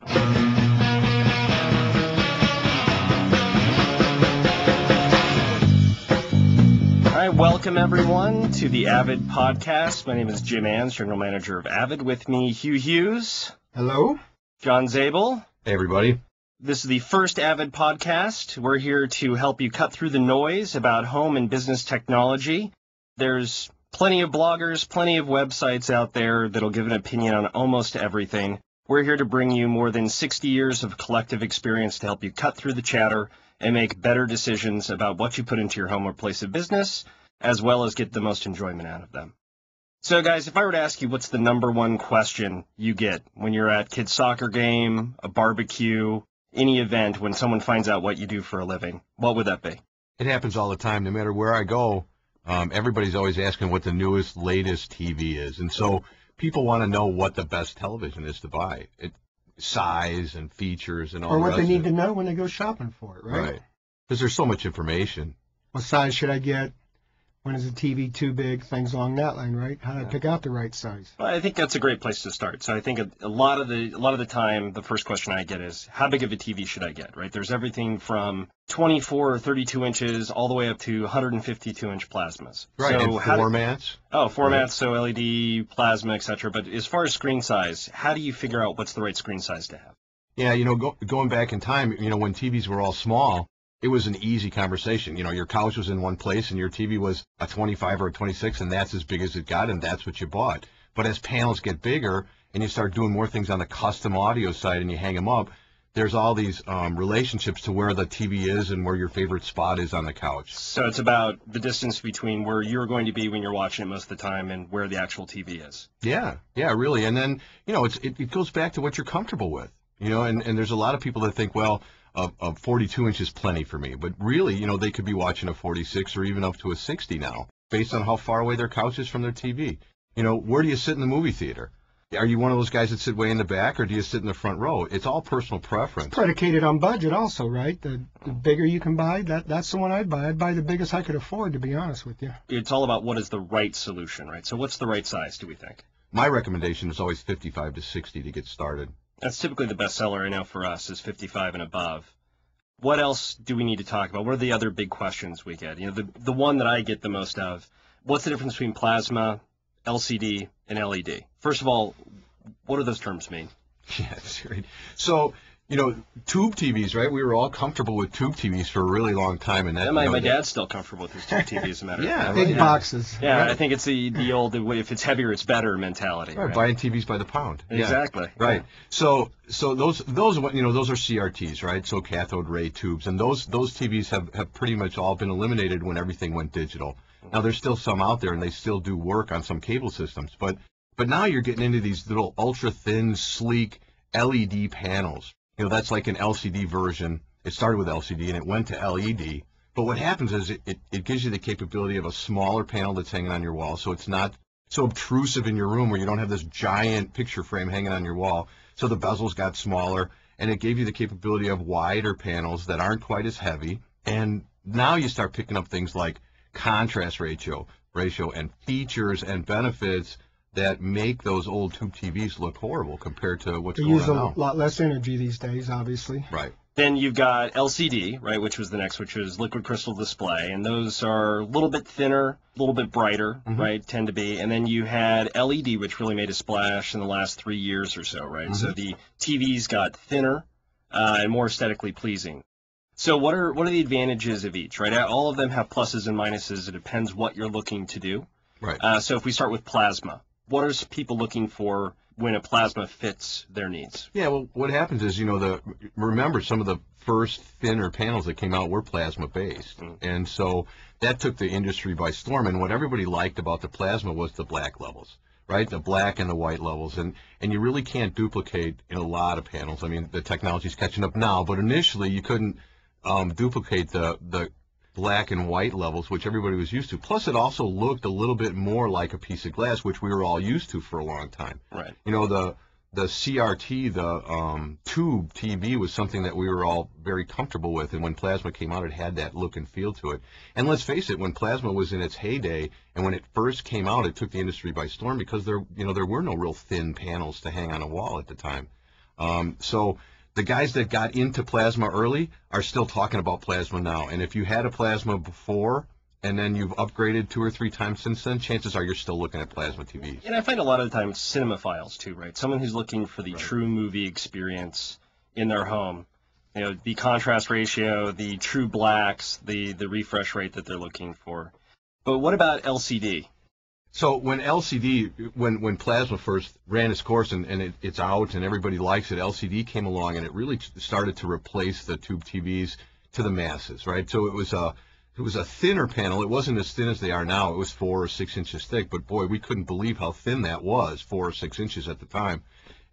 All right, welcome everyone to the Avid Podcast. My name is Jim Ans, General Manager of Avid. With me, Hugh Hughes. Hello. John Zabel. Hey, everybody. This is the first Avid Podcast. We're here to help you cut through the noise about home and business technology. There's plenty of bloggers, plenty of websites out there that'll give an opinion on almost everything. We're here to bring you more than 60 years of collective experience to help you cut through the chatter and make better decisions about what you put into your home or place of business, as well as get the most enjoyment out of them. So, guys, if I were to ask you what's the number one question you get when you're at kids' soccer game, a barbecue, any event, when someone finds out what you do for a living, what would that be? It happens all the time. No matter where I go, everybody's always asking what the newest, latest TV is. And so people want to know what the best television is to buy. Size and features and all that. Or what they need to know when they go shopping for it, right? Right. Because there's so much information. What size should I get? When is the TV too big? Things along that line, right? How do I pick out the right size? Well, I think that's a great place to start. So I think a lot of the time, the first question I get is, how big of a TV should I get, right? There's everything from 24 or 32 inches all the way up to 152-inch plasmas. Right, so and formats. Formats, right. So LED, plasma, etc. But as far as screen size, how do you figure out what's the right screen size to have? Yeah, going back in time, when TVs were all small, it was an easy conversation. Your couch was in one place and your TV was a 25 or a 26, and that's as big as it got, and that's what you bought. But as panels get bigger and you start doing more things on the custom audio side and you hang them up, there's all these relationships to where the TV is and where your favorite spot is on the couch. So it's about the distance between where you're going to be when you're watching it most of the time and where the actual TV is. Yeah, really. And then, it goes back to what you're comfortable with. And there's a lot of people that think, well, a 42 inch is plenty for me. But really, they could be watching a 46 or even up to a 60 now, based on how far away their couch is from their TV. Where do you sit in the movie theater? Are you one of those guys that sit way in the back, or do you sit in the front row? It's all personal preference. It's predicated on budget also, right? The bigger you can buy, that's the one I'd buy. I'd buy the biggest I could afford, to be honest with you. It's all about what is the right solution, right? So what's the right size, do we think? My recommendation is always 55 to 60 to get started. That's typically the best seller right now for us is 55 and above. What else do we need to talk about? What are the other big questions we get? The one that I get the most of, what's the difference between plasma, LCD, and LED? First of all, what do those terms mean? Yeah, that's right. So, tube TVs, right? We were all comfortable with tube TVs for a really long time. And my dad's still comfortable with his tube TV, as a matter of fact. Big boxes. Yeah, right. I think it's the old, if it's heavier, it's better mentality. Right, buying TVs by the pound. Exactly. Yeah, right. So those those are CRTs, right? So cathode ray tubes, and those TVs have pretty much all been eliminated when everything went digital. Now there's still some out there, and they still do work on some cable systems, but now you're getting into these little ultra thin, sleek LED panels. That's like an LCD version. It started with LCD and it went to LED. But what happens is it gives you the capability of a smaller panel that's hanging on your wall, so it's not so obtrusive in your room where you don't have this giant picture frame hanging on your wall. So the bezels got smaller, and it gave you the capability of wider panels that aren't quite as heavy. And now you start picking up things like contrast ratio and features and benefits that make those old tube TVs look horrible compared to what's going on now. They use a lot less energy these days, obviously. Right. Then you've got LCD, right, which was the next, which is liquid crystal display, and those are a little bit thinner, a little bit brighter, right, tend to be. And then you had LED, which really made a splash in the last 3 years or so, right? So the TVs got thinner and more aesthetically pleasing. So what are the advantages of each, right? All of them have pluses and minuses. It depends what you're looking to do. Right. So if we start with plasma, what are people looking for when a plasma fits their needs? Yeah, well, what happens is, remember some of the first thinner panels that came out were plasma-based. And so that took the industry by storm. And what everybody liked about the plasma was the black levels, right? The black and the white levels. And you really can't duplicate in a lot of panels. I mean, the technology's catching up now, but initially you couldn't duplicate the black and white levels, which everybody was used to. Plus, it also looked a little bit more like a piece of glass, which we were all used to for a long time. Right. The CRT, the tube TV was something that we were all very comfortable with, and when plasma came out, it had that look and feel to it. And let's face it, when plasma was in its heyday, and when it first came out, it took the industry by storm because there were no real thin panels to hang on a wall at the time. So the guys that got into plasma early are still talking about plasma now. And if you had a plasma before and then you've upgraded 2 or 3 times since then, chances are you're still looking at plasma TVs. And I find a lot of the time it's cinemaphiles too, right? Someone who's looking for the true movie experience in their home. You know, the contrast ratio, the true blacks, the refresh rate that they're looking for. But what about LCD? So when when plasma first ran its course and it's out and everybody likes it, LCD came along and it really started to replace the tube TVs to the masses, right? So it was a thinner panel. It wasn't as thin as they are now. It was 4 or 6 inches thick, but boy, we couldn't believe how thin that was, 4 or 6 inches at the time.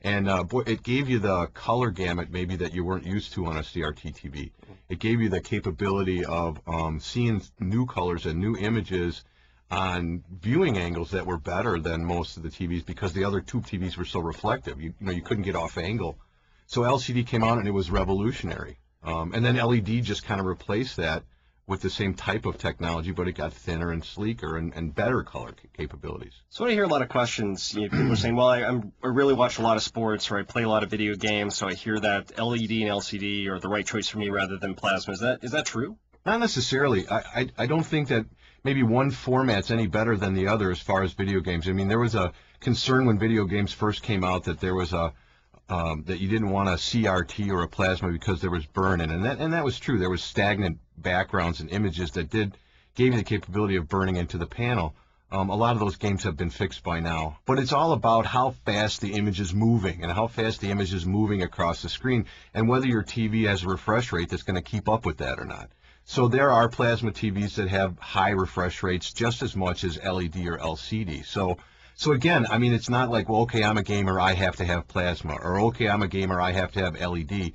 And boy, it gave you the color gamut maybe that you weren't used to on a CRT TV. It gave you the capability of seeing new colors and new images on viewing angles that were better than most of the TVs because the other tube TVs were so reflective. You couldn't get off angle. So LCD came out and it was revolutionary. And then LED just kind of replaced that with the same type of technology, but it got thinner and sleeker and better color capabilities. So I hear a lot of questions. People are saying, well, I really watch a lot of sports or I play a lot of video games, so I hear that LED and LCD are the right choice for me rather than plasma. Is that true? Not necessarily. I don't think that maybe one format's any better than the other as far as video games. I mean, there was a concern when video games first came out that there was that you didn't want a CRT or a plasma because there was burn-in, and that was true. There was stagnant backgrounds and images that gave you the capability of burning into the panel. A lot of those games have been fixed by now. But it's all about how fast the image is moving and how fast the image is moving across the screen and whether your TV has a refresh rate that's going to keep up with that or not. So there are plasma TVs that have high refresh rates just as much as LED or LCD. So again, I mean, it's not like, well, okay, I'm a gamer, I have to have plasma, or okay, I'm a gamer, I have to have LED.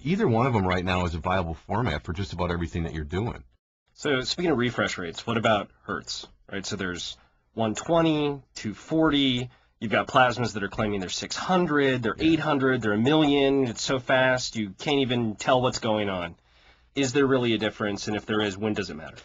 Either one of them right now is a viable format for just about everything that you're doing. So speaking of refresh rates, what about hertz? Right, so there's 120, 240. You've got plasmas that are claiming they're 600, they're 800, they're 1,000,000. It's so fast you can't even tell what's going on. Is there really a difference? And if there is, when does it matter?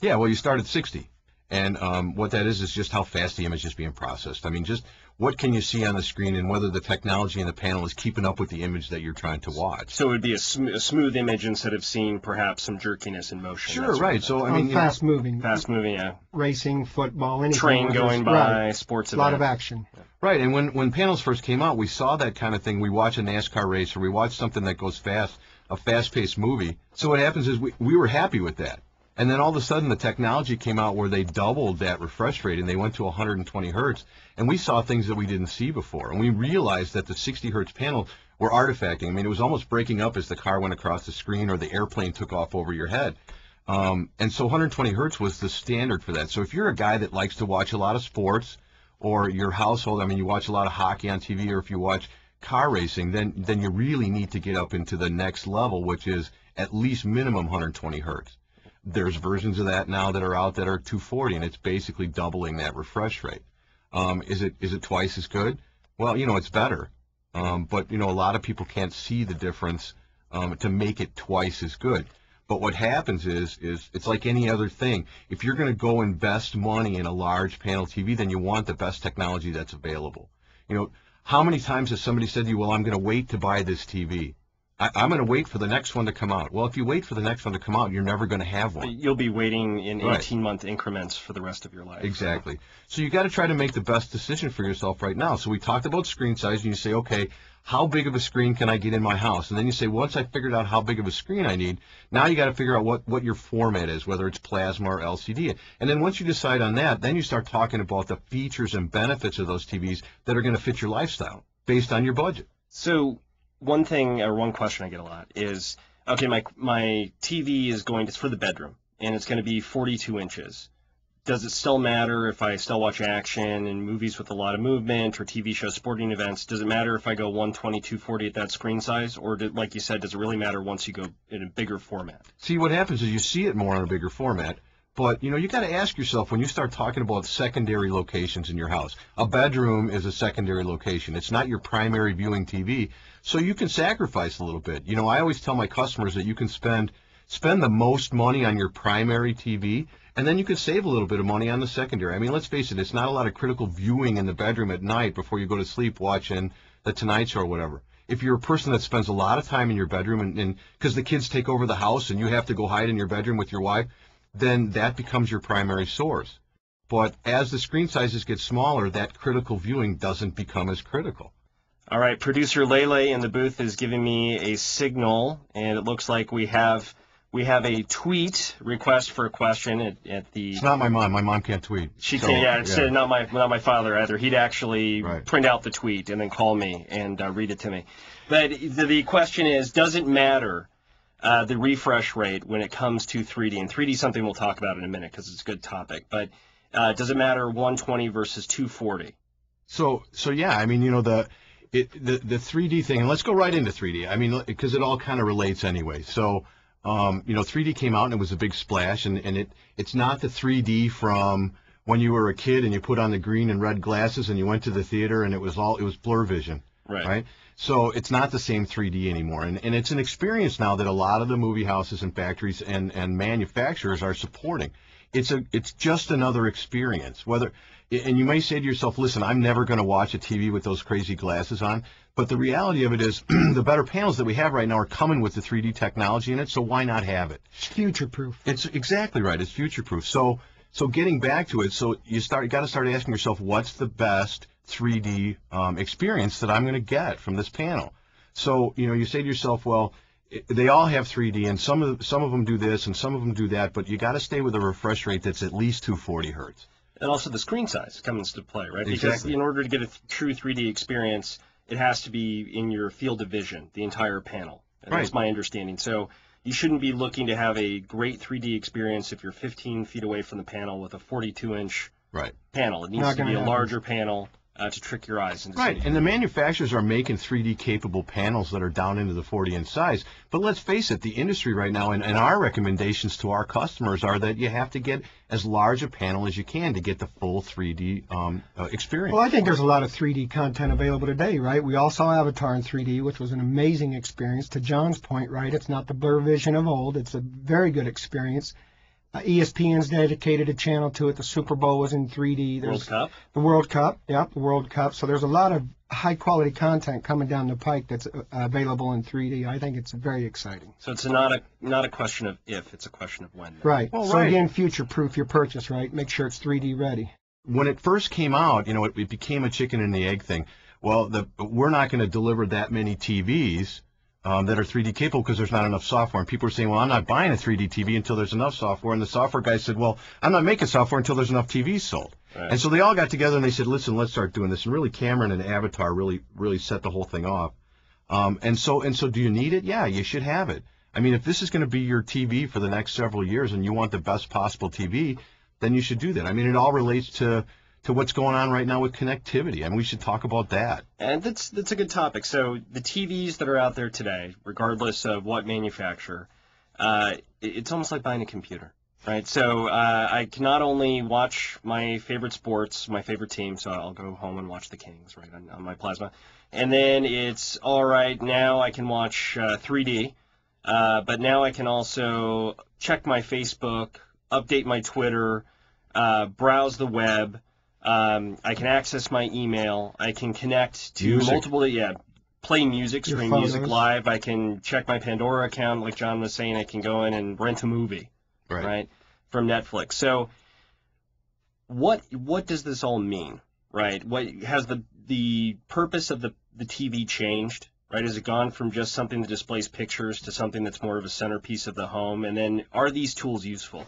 Yeah, well, you start at 60. And what that is just how fast the image is being processed. I mean, just what can you see on the screen and whether the technology in the panel is keeping up with the image that you're trying to watch. So it would be a smooth image instead of seeing perhaps some jerkiness in motion. Sure, right. So, I mean, fast moving. Fast moving, yeah. Racing, football, anything. Train going by, right. sports A event. lot of action. Yeah. Right, and when panels first came out, we saw that kind of thing. We watch a NASCAR race or we watch something that goes fast, a fast-paced movie. So what happens is we were happy with that. And then all of a sudden the technology came out where they doubled that refresh rate and they went to 120 hertz. And we saw things that we didn't see before. And we realized that the 60 hertz panel were artifacting. I mean, it was almost breaking up as the car went across the screen or the airplane took off over your head. And so 120 hertz was the standard for that. So if you're a guy that likes to watch a lot of sports or your household, I mean, you watch a lot of hockey on TV or if you watch car racing, then you really need to get up into the next level, which is at least minimum 120 hertz. There's versions of that now that are out that are 240, and it's basically doubling that refresh rate. Is it twice as good? Well, it's better. But, a lot of people can't see the difference to make it twice as good. But what happens is it's like any other thing. If you're going to go invest money in a large panel TV, then you want the best technology that's available. How many times has somebody said to you, well, I'm going to wait to buy this TV? I'm going to wait for the next one to come out. Well, if you wait for the next one to come out, you're never going to have one. You'll be waiting in 18-month increments for the rest of your life. Exactly. So you got to try to make the best decision for yourself right now. So we talked about screen size, and you say, okay, how big of a screen can I get in my house? And then you say, once I figured out how big of a screen I need, now you got to figure out what your format is, whether it's plasma or LCD. And then once you decide on that, then you start talking about the features and benefits of those TVs that are going to fit your lifestyle based on your budget. So one question I get a lot is, okay, my TV it's for the bedroom, and it's going to be 42 inches. Does it still matter if I still watch action and movies with a lot of movement or TV shows, sporting events? Does it matter if I go 120, 240 at that screen size? Or, like you said, does it really matter once you go in a bigger format? See, what happens is you see it more on a bigger format. But, you got to ask yourself, when you start talking about secondary locations in your house, a bedroom is a secondary location. It's not your primary viewing TV, so you can sacrifice a little bit. I always tell my customers that you can spend the most money on your primary TV, and then you can save a little bit of money on the secondary. I mean, let's face it, it's not a lot of critical viewing in the bedroom at night before you go to sleep watching The Tonight Show or whatever. if you're a person that spends a lot of time in your bedroom and because the kids take over the house and you have to go hide in your bedroom with your wife, then that becomes your primary source. But as the screen sizes get smaller, that critical viewing doesn't become as critical. All right, producer Lele in the booth is giving me a signal, and it looks like we have a tweet request for a question at the. It's not my mom. My mom can't tweet. She can't. Yeah, it's not my father either. He'd actually Right. print out the tweet and then call me and read it to me. But the question is, does it matter the refresh rate when it comes to 3D? And 3D is something we'll talk about in a minute because it's a good topic. But does it matter 120 versus 240? So yeah, I mean, you know, the 3D thing, and let's go right into 3D. I mean, because it all kind of relates anyway. So, you know, 3D came out and it was a big splash, and it's not the 3D from when you were a kid and you put on the green and red glasses and you went to the theater and it was blur vision, right? So it's not the same 3D anymore, and it's an experience now that a lot of the movie houses and factories and manufacturers are supporting. It's just another experience. And you may say to yourself, listen, I'm never going to watch a TV with those crazy glasses on. But the reality of it is the better panels that we have right now are coming with the 3D technology in it, so why not have it? It's future-proof. It's exactly right. It's future-proof. So getting back to it, so you got to start asking yourself, what's the best 3D experience that I'm going to get from this panel? So, you know, you say to yourself, well, they all have 3D, and some of them do this and some of them do that, but you got to stay with a refresh rate that's at least 240 hertz. And also the screen size comes into play, right? Because Exactly. in order to get a true 3D experience, it has to be in your field of vision, the entire panel. And that's my understanding. So you shouldn't be looking to have a great 3D experience if you're 15 feet away from the panel with a 42-inch panel. It needs to be a larger panel to trick your eyes into Right, seeing. and the manufacturers are making 3D capable panels that are down into the 40-inch size. But let's face it, the industry right now, and our recommendations to our customers are that you have to get as large a panel as you can to get the full 3D experience. Well, I think there's a lot of 3D content available today, right? We all saw Avatar in 3D, which was an amazing experience. To John's point, right, it's not the blur vision of old. It's a very good experience. ESPN's dedicated a channel to it. The Super Bowl was in 3D. World Cup? The World Cup, the World Cup. So there's a lot of high-quality content coming down the pike that's available in 3D. I think it's very exciting. So it's not a question of if, it's a question of when. Right. Well, so right. again, future-proof your purchase, right? Make sure it's 3D ready. When it first came out, you know, it became a chicken and the egg thing. Well, we're not going to deliver that many TVs that are 3D capable because there's not enough software. And people are saying, well, I'm not buying a 3D TV until there's enough software. And the software guy said, well, I'm not making software until there's enough TVs sold. Right. And so they all got together and they said, listen, let's start doing this. And really, Cameron and Avatar really set the whole thing off. And so do you need it? Yeah, you should have it. I mean, if this is going to be your TV for the next several years and you want the best possible TV, then you should do that. I mean, it all relates to what's going on right now with connectivity. I mean, we should talk about that. And that's a good topic. So the TVs that are out there today, regardless of what manufacturer, it's almost like buying a computer, right? So I can not only watch my favorite sports, my favorite team, so I'll go home and watch the Kings, right, on my plasma. And then it's, all right, now I can watch 3D, but now I can also check my Facebook, update my Twitter, browse the web. I can access my email. I can connect to multiple, play music, stream music live. I can check my Pandora account, like John was saying. I can go in and rent a movie, right, from Netflix. So, what does this all mean, right? What has the purpose of the TV changed? Right? Has it gone from just something that displays pictures to something that's more of a centerpiece of the home? And then, are these tools useful?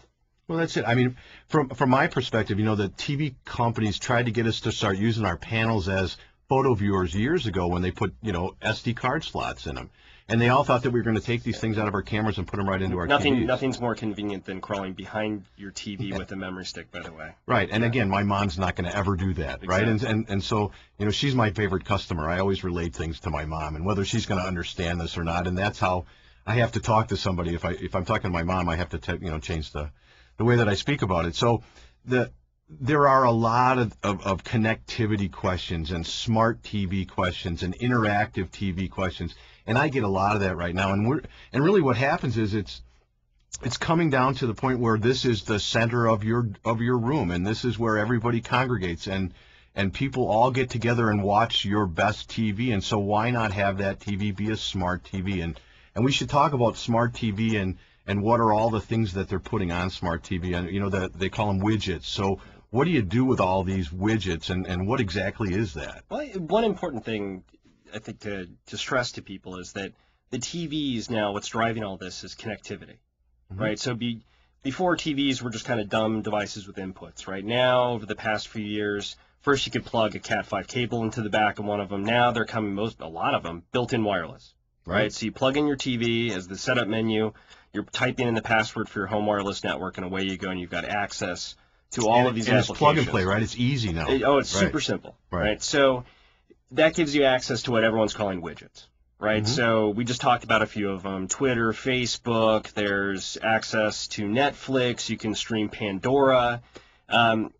Well, that's it. I mean, from my perspective, you know, the TV companies tried to get us to start using our panels as photo viewers years ago when they put, you know, SD card slots in them. And they all thought that we were going to take these things out of our cameras and put them right into our TVs. Nothing's more convenient than crawling behind your TV with a memory stick, by the way. Right. And again, my mom's not going to ever do that, Exactly. right? And so, you know, she's my favorite customer. I always relate things to my mom and whether she's going to understand this or not. And that's how I have to talk to somebody. If I'm talking to my mom, I have to change the way that I speak about it. So there are a lot of connectivity questions and smart TV questions and interactive TV questions, and I get a lot of that right now. And really what happens is it's coming down to the point where this is the center of your room, and this is where everybody congregates. And and people all get together and watch your best TV. And so why not have that TV be a smart TV? And we should talk about smart TV and what are all the things that they're putting on smart TV. And, you know, they call them widgets. So what do you do with all these widgets, and what exactly is that? Well, one important thing I think to stress to people is that the TVs now, what's driving all this is connectivity, right? So before TVs were just kind of dumb devices with inputs, right? Now, over the past few years, first you could plug a Cat5 cable into the back of one of them. Now they're coming, a lot of them, built-in wireless, right? So you plug in your TV as the setup menu, you're typing in the password for your home wireless network, and away you go, and you've got access to all of these applications. It's plug and play, right? It's easy now. It's super simple, right? So that gives you access to what everyone's calling widgets, right? So we just talked about a few of them: Twitter, Facebook. There's access to Netflix. You can stream Pandora. Are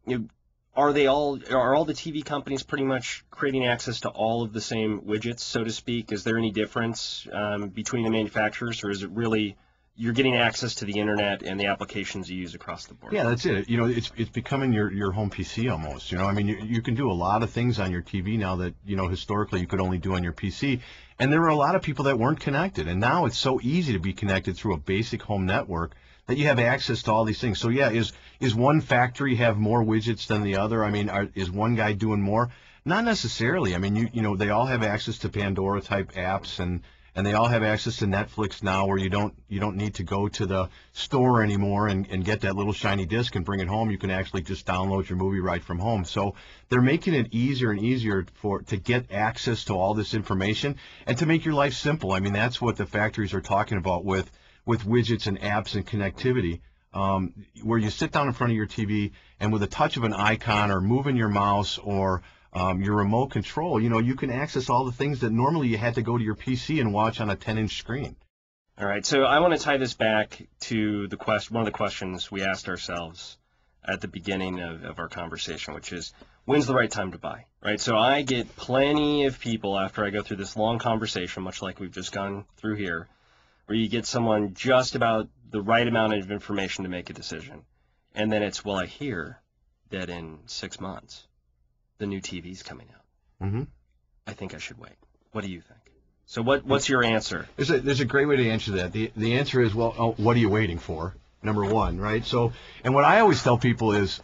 all the TV companies pretty much creating access to all of the same widgets, so to speak? Is there any difference between the manufacturers, or is it really you're getting access to the internet and the applications you use across the board? Yeah, that's it. You know, it's becoming your home PC almost. You know, I mean, you can do a lot of things on your TV now that, you know, historically you could only do on your PC. And there were a lot of people that weren't connected. And now it's so easy to be connected through a basic home network that you have access to all these things. So yeah, is one factory have more widgets than the other? I mean, is one guy doing more? Not necessarily. I mean, you know, they all have access to Pandora type apps, and they all have access to Netflix now, where you don't need to go to the store anymore and get that little shiny disc and bring it home. You can actually just download your movie right from home. So they're making it easier and easier to get access to all this information and to make your life simple. I mean, that's what the factories are talking about with widgets and apps and connectivity, where you sit down in front of your TV and with a touch of an icon or moving your mouse or your remote control, you know, you can access all the things that normally you had to go to your PC and watch on a 10-inch screen. All right, so I want to tie this back to one of the questions we asked ourselves at the beginning of our conversation, which is, when's the right time to buy, right? So I get plenty of people after I go through this long conversation, much like we've just gone through here, where you get someone just about the right amount of information to make a decision. And then it's, well, I hear that in 6 months, the new TV's coming out. I think I should wait. What do you think? So what's your answer? There's a great way to answer that. The answer is, well, what are you waiting for? Number one, right? So, and what I always tell people is,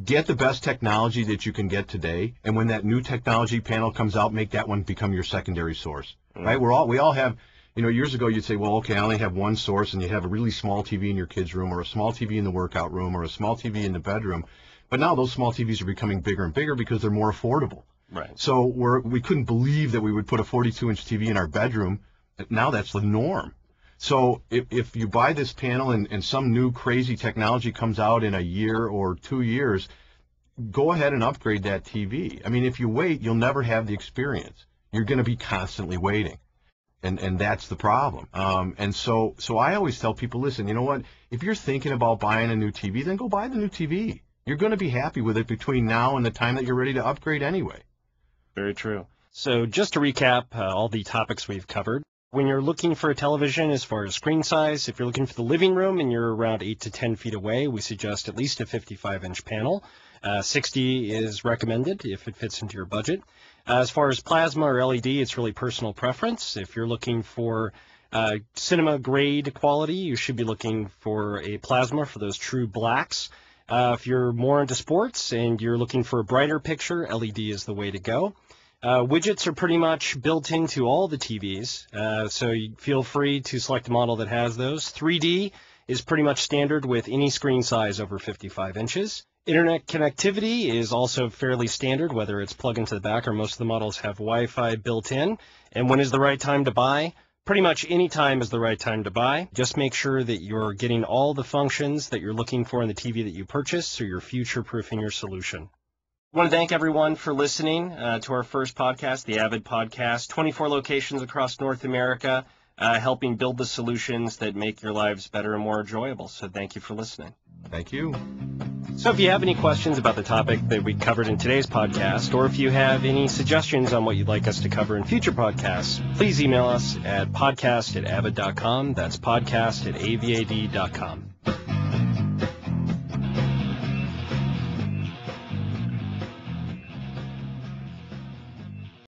get the best technology that you can get today, and when that new technology panel comes out, make that one become your secondary source, right? We all have, you know, years ago you'd say, well, okay, I only have one source, and you have a really small TV in your kid's room, or a small TV in the workout room, or a small TV in the bedroom. But now those small TVs are becoming bigger and bigger because they're more affordable. Right. So we couldn't believe that we would put a 42-inch TV in our bedroom. Now that's the norm. So if you buy this panel and some new crazy technology comes out in a year or 2 years, go ahead and upgrade that TV. I mean, if you wait, you'll never have the experience. You're going to be constantly waiting. And that's the problem. And so I always tell people, listen, you know what? If you're thinking about buying a new TV, then go buy the new TV. You're going to be happy with it between now and the time that you're ready to upgrade anyway. Very true. So just to recap all the topics we've covered, when you're looking for a television as far as screen size, if you're looking for the living room and you're around 8 to 10 feet away, we suggest at least a 55-inch panel. 60 is recommended if it fits into your budget. As far as plasma or LED, it's really personal preference. If you're looking for cinema-grade quality, you should be looking for a plasma for those true blacks. If you're more into sports and you're looking for a brighter picture, LED is the way to go. Widgets are pretty much built into all the TVs, so you feel free to select a model that has those. 3D is pretty much standard with any screen size over 55 inches. Internet connectivity is also fairly standard, whether it's plug into the back or most of the models have Wi-Fi built in. And when is the right time to buy? Pretty much any time is the right time to buy. Just make sure that you're getting all the functions that you're looking for in the TV that you purchase, so you're future-proofing your solution. I want to thank everyone for listening to our first podcast, the Avid Podcast. 24 locations across North America, helping build the solutions that make your lives better and more enjoyable. So thank you for listening. Thank you. So if you have any questions about the topic that we covered in today's podcast, or if you have any suggestions on what you'd like us to cover in future podcasts, please email us at podcast@avid.com. That's podcast@avad.com.